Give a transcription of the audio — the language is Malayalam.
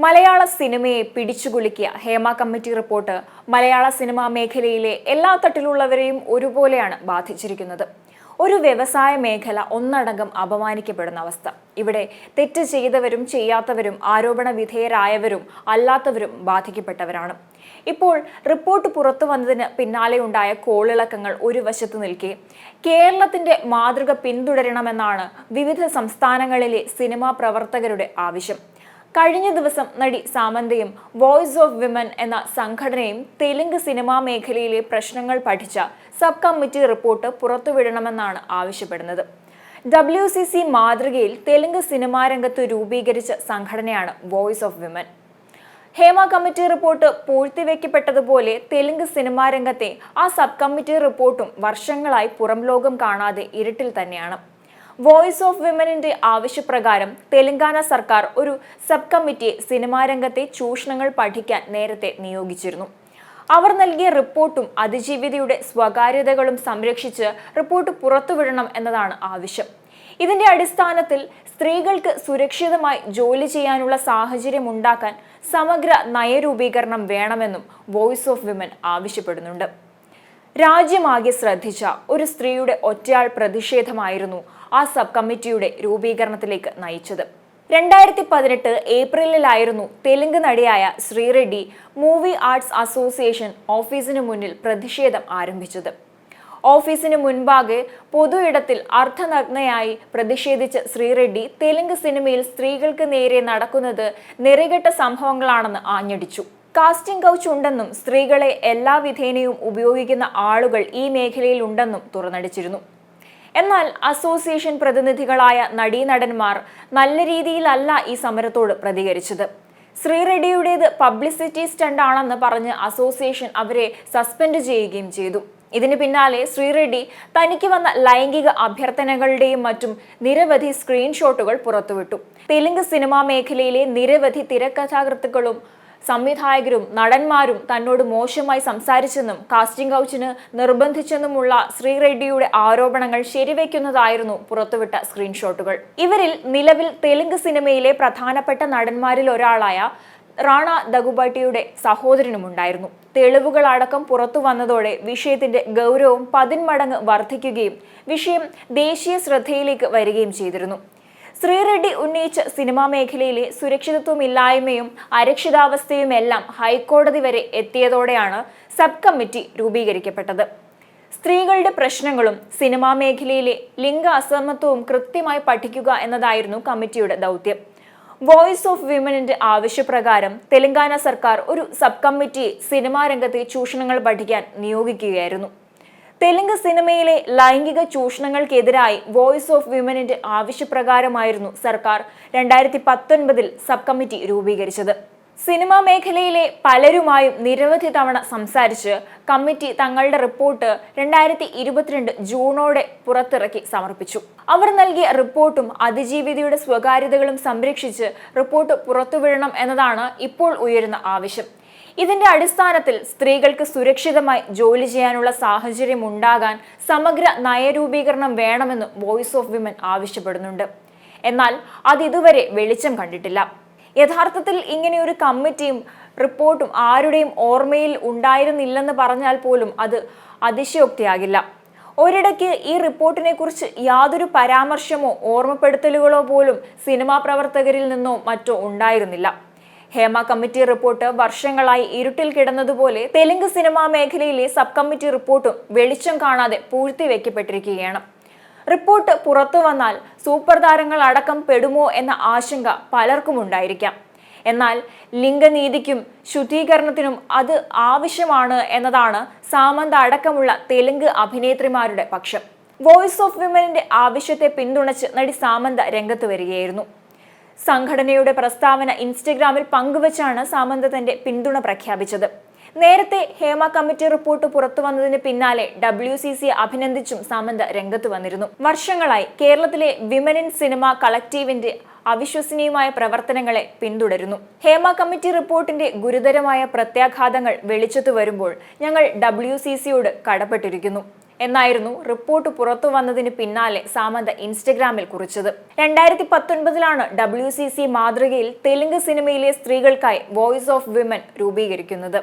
മലയാള സിനിമയെ പിടിച്ചുകുലുക്കിയ ഹേമ കമ്മിറ്റി റിപ്പോർട്ട് മലയാള സിനിമാ മേഖലയിലെ എല്ലാ തട്ടിലുള്ളവരെയും ഒരുപോലെയാണ് ബാധിച്ചിരിക്കുന്നത്. ഒരു വ്യവസായ മേഖല ഒന്നടങ്കം അപമാനിക്കപ്പെടുന്ന അവസ്ഥ. ഇവിടെ തെറ്റ് ചെയ്തവരും ചെയ്യാത്തവരും ആരോപണ വിധേയരായവരും അല്ലാത്തവരും ബാധിക്കപ്പെട്ടവരാണ്. ഇപ്പോൾ റിപ്പോർട്ട് പുറത്തു വന്നതിന് പിന്നാലെ ഉണ്ടായ കോളിളക്കങ്ങൾ ഒരു വശത്ത് നിൽക്കെ കേരളത്തിന്റെ മാതൃക പിന്തുടരണമെന്നാണ് വിവിധ സംസ്ഥാനങ്ങളിലെ സിനിമാ പ്രവർത്തകരുടെ ആവശ്യം. കഴിഞ്ഞ ദിവസം നടി സാമന്തയും വോയിസ് ഓഫ് വിമൻ എന്ന സംഘടനയും തെലുങ്ക് സിനിമാ മേഖലയിലെ പ്രശ്നങ്ങൾ പഠിച്ച സബ് കമ്മിറ്റി റിപ്പോർട്ട് പുറത്തുവിടണമെന്നാണ് ആവശ്യപ്പെടുന്നത്. WCC മാതൃകയിൽ തെലുങ്ക് സിനിമാ രംഗത്ത് രൂപീകരിച്ച സംഘടനയാണ് voice of women. Hema committee report പൂഴ്ത്തിവെക്കപ്പെട്ടതുപോലെ തെലുങ്ക് സിനിമാ രംഗത്തെ ആ സബ് കമ്മിറ്റി റിപ്പോർട്ടും വർഷങ്ങളായി പുറം ലോകം കാണാതെ ഇരുട്ടിൽ തന്നെയാണ്. വോയിസ് ഓഫ് വിമനിന്റെ ആവശ്യപ്രകാരം തെലങ്കാന സർക്കാർ ഒരു സബ് കമ്മിറ്റിയെ സിനിമാ രംഗത്തെ ചൂഷണങ്ങൾ പഠിക്കാൻ നേരത്തെ നിയോഗിച്ചിരുന്നു. അവർ നൽകിയ റിപ്പോർട്ടും അതിജീവിതയുടെ സ്വകാര്യതകളും സംരക്ഷിച്ച് റിപ്പോർട്ട് പുറത്തുവിടണം എന്നതാണ് ആവശ്യം. ഇതിന്റെ അടിസ്ഥാനത്തിൽ സ്ത്രീകൾക്ക് സുരക്ഷിതമായി ജോലി ചെയ്യാനുള്ള സാഹചര്യം ഉണ്ടാക്കാൻ സമഗ്ര നയരൂപീകരണം വേണമെന്നും വോയിസ് ഓഫ് വിമൻ ആവശ്യപ്പെടുന്നുണ്ട്. രാജ്യമാകെ ശ്രദ്ധിച്ച ഒരു സ്ത്രീയുടെ ഒറ്റയാൾ പ്രതിഷേധമായിരുന്നു ആ സബ് കമ്മിറ്റിയുടെ രൂപീകരണത്തിലേക്ക് നയിച്ചത്. 2018 ഏപ്രിലിലായിരുന്നു Telugu നടിയായ Sri Reddy movie arts association ഓഫീസിന് മുന്നിൽ പ്രതിഷേധം ആരംഭിച്ചത്. ഓഫീസിന് മുൻപാകെ പൊതു ഇടത്തിൽ അർദ്ധനഗ്നയായി പ്രതിഷേധിച്ച ശ്രീറെഡ്ഡി തെലുങ്ക് സിനിമയിൽ സ്ത്രീകൾക്ക് നേരെ നടക്കുന്നത് നെറികെട്ട സംഭവങ്ങളാണെന്ന് ആഞ്ഞടിച്ചു. കാസ്റ്റിംഗ് കൗച്ച് ഉണ്ടെന്നും സ്ത്രീകളെ എല്ലാ വിധേനയും ഉപയോഗിക്കുന്ന ആളുകൾ ഈ മേഖലയിൽ ഉണ്ടെന്നും തുറന്നടിച്ചിരുന്നു. എന്നാൽ അസോസിയേഷൻ പ്രതിനിധികളായ നടീനടന്മാർ നല്ല രീതിയിലല്ല ഈ സമരത്തോട് പ്രതികരിച്ചത്. ശ്രീറെഡ്ഡിയുടേത് പബ്ലിസിറ്റി സ്റ്റണ്ട് ആണെന്ന് പറഞ്ഞ് അസോസിയേഷൻ അവരെ സസ്പെൻഡ് ചെയ്യുകയും ചെയ്തു. ഇതിന് പിന്നാലെ ശ്രീറെഡ്ഡി തനിക്ക് വന്ന ലൈംഗിക അഭ്യർത്ഥനകളുടെയും മറ്റും നിരവധി സ്ക്രീൻഷോട്ടുകൾ പുറത്തുവിട്ടു. തെലുങ്ക് സിനിമാ മേഖലയിലെ നിരവധി തിരക്കഥാകൃത്തുക്കളും സംവിധായകരും നടന്മാരും തന്നോട് മോശമായി സംസാരിച്ചെന്നും കാസ്റ്റിംഗ് കൗച്ചിന് നിർബന്ധിച്ചെന്നുമുള്ള ശ്രീറെഡ്ഡിയുടെ ആരോപണങ്ങൾ ശരിവെക്കുന്നതായിരുന്നു പുറത്തുവിട്ട സ്ക്രീൻഷോട്ടുകൾ. ഇവരിൽ നിലവിൽ തെലുങ്ക് സിനിമയിലെ പ്രധാനപ്പെട്ട നടന്മാരിൽ ഒരാളായ റാണ ദഗുബാട്ടിയുടെ സഹോദരനുമുണ്ടായിരുന്നു. തെളിവുകളടക്കം പുറത്തു വന്നതോടെ വിഷയത്തിന്റെ ഗൗരവം 10 മടങ്ങ് വർദ്ധിക്കുകയും വിഷയം ദേശീയ ശ്രദ്ധയിലേക്ക് വരികയും ചെയ്തിരുന്നു. ശ്രീറെഡ്ഡി ഉന്നയിച്ച സിനിമാ മേഖലയിലെ സുരക്ഷിതത്വമില്ലായ്മയും അരക്ഷിതാവസ്ഥയുമെല്ലാം ഹൈക്കോടതി വരെ എത്തിയതോടെയാണ് സബ് കമ്മിറ്റി രൂപീകരിക്കപ്പെട്ടത്. സ്ത്രീകളുടെ പ്രശ്നങ്ങളും സിനിമാ മേഖലയിലെ ലിംഗ അസമത്വവും കൃത്യമായി പഠിക്കുക എന്നതായിരുന്നു കമ്മിറ്റിയുടെ ദൗത്യം. വോയിസ് ഓഫ് വിമനിന്റെ ആവശ്യപ്രകാരം തെലങ്കാന സർക്കാർ ഒരു സബ് കമ്മിറ്റിയെ സിനിമാ രംഗത്തെ ചൂഷണങ്ങൾ പഠിക്കാൻ നിയോഗിക്കുകയായിരുന്നു. തെലുങ്ക് സിനിമയിലെ ലൈംഗിക ചൂഷണങ്ങൾക്കെതിരായി വോയിസ് ഓഫ് വിമനിന്റെ ആവശ്യപ്രകാരമായിരുന്നു സർക്കാർ 2019 സബ് കമ്മിറ്റി രൂപീകരിച്ചത്. സിനിമാ മേഖലയിലെ പലരുമായും നിരവധി തവണ സംസാരിച്ച് കമ്മിറ്റി തങ്ങളുടെ റിപ്പോർട്ട് 2022 ജൂണോടെ പുറത്തിറക്കി സമർപ്പിച്ചു. അവർ നൽകിയ റിപ്പോർട്ടും അതിജീവിതയുടെ സ്വകാര്യതകളും സംരക്ഷിച്ച് റിപ്പോർട്ട് പുറത്തുവിടണം എന്നതാണ് ഇപ്പോൾ ഉയരുന്ന ആവശ്യം. ഇതിന്റെ അടിസ്ഥാനത്തിൽ സ്ത്രീകൾക്ക് സുരക്ഷിതമായി ജോലി ചെയ്യാനുള്ള സാഹചര്യം ഉണ്ടാകാൻ സമഗ്ര നയരൂപീകരണം വേണമെന്ന് വോയിസ് ഓഫ് വിമൻ ആവശ്യപ്പെടുന്നുണ്ട്. എന്നാൽ അതിതുവരെ വെളിച്ചം കണ്ടിട്ടില്ല. യഥാർത്ഥത്തിൽ ഇങ്ങനെയൊരു കമ്മിറ്റിയും റിപ്പോർട്ടും ആരുടെയും ഓർമ്മയിൽ ഉണ്ടായിരുന്നില്ലെന്ന് പറഞ്ഞാൽ പോലും അത് അതിശയോക്തിയാകില്ല. ഒരിടയ്ക്ക് ഈ റിപ്പോർട്ടിനെ കുറിച്ച് യാതൊരു പരാമർശമോ ഓർമ്മപ്പെടുത്തലുകളോ പോലും സിനിമാ പ്രവർത്തകരിൽ നിന്നോ മറ്റോ ഉണ്ടായിരുന്നില്ല. ഹേമ കമ്മിറ്റി റിപ്പോർട്ട് വർഷങ്ങളായി ഇരുട്ടിൽ കിടന്നതുപോലെ തെലുങ്ക് സിനിമാ മേഖലയിലെ സബ് കമ്മിറ്റി റിപ്പോർട്ടും വെളിച്ചം കാണാതെ പൂഴ്ത്തിവെക്കപ്പെട്ടിരിക്കുകയാണ്. റിപ്പോർട്ട് പുറത്തു വന്നാൽ സൂപ്പർ താരങ്ങൾ അടക്കം പെടുമോ എന്ന ആശങ്ക പലർക്കും ഉണ്ടായിരിക്കാം. എന്നാൽ ലിംഗനീതിക്കും ശുദ്ധീകരണത്തിനും അത് ആവശ്യമാണ് എന്നതാണ് സാമന്ത അടക്കമുള്ള തെലുങ്ക് അഭിനേത്രിമാരുടെ പക്ഷം. വോയിസ് ഓഫ് വിമനിന്റെ ആവശ്യത്തെ പിന്തുണച്ച് നടി സാമന്ത രംഗത്ത് വരികയായിരുന്നു. സംഘടനയുടെ പ്രസ്താവന ഇൻസ്റ്റഗ്രാമിൽ പങ്കുവച്ചാണ് സാമന്ത തന്റെ പിന്തുണ പ്രഖ്യാപിച്ചത്. നേരത്തെ ഹേമ കമ്മിറ്റി റിപ്പോർട്ട് പുറത്തു വന്നതിന് പിന്നാലെ WCC അഭിനന്ദിച്ചും സാമന്ത രംഗത്ത് വന്നിരുന്നു. വർഷങ്ങളായി കേരളത്തിലെ വിമൻ ഇൻ സിനിമ കളക്റ്റീവിന്റെ അവിശ്വസനീയമായ പ്രവർത്തനങ്ങളെ പിന്തുടരുന്നു. ഹേമ കമ്മിറ്റി റിപ്പോർട്ടിന്റെ ഗുരുതരമായ പ്രത്യാഘാതങ്ങൾ വെളിച്ചത്തു വരുമ്പോൾ ഞങ്ങൾ WCCയോട് കടപ്പെട്ടിരിക്കുന്നു. എന്നായിരുന്നു റിപ്പോർട്ട് പുറത്തു വന്നതിന് പിന്നാലെ സാമന്ത ഇൻസ്റ്റഗ്രാമിൽ കുറിച്ചത്. 2019 WCC മാതൃകയിൽ തെലുങ്ക് സിനിമയിലെ സ്ത്രീകൾക്കായി വോയിസ് ഓഫ് വിമൻ രൂപീകരിക്കുന്നത്.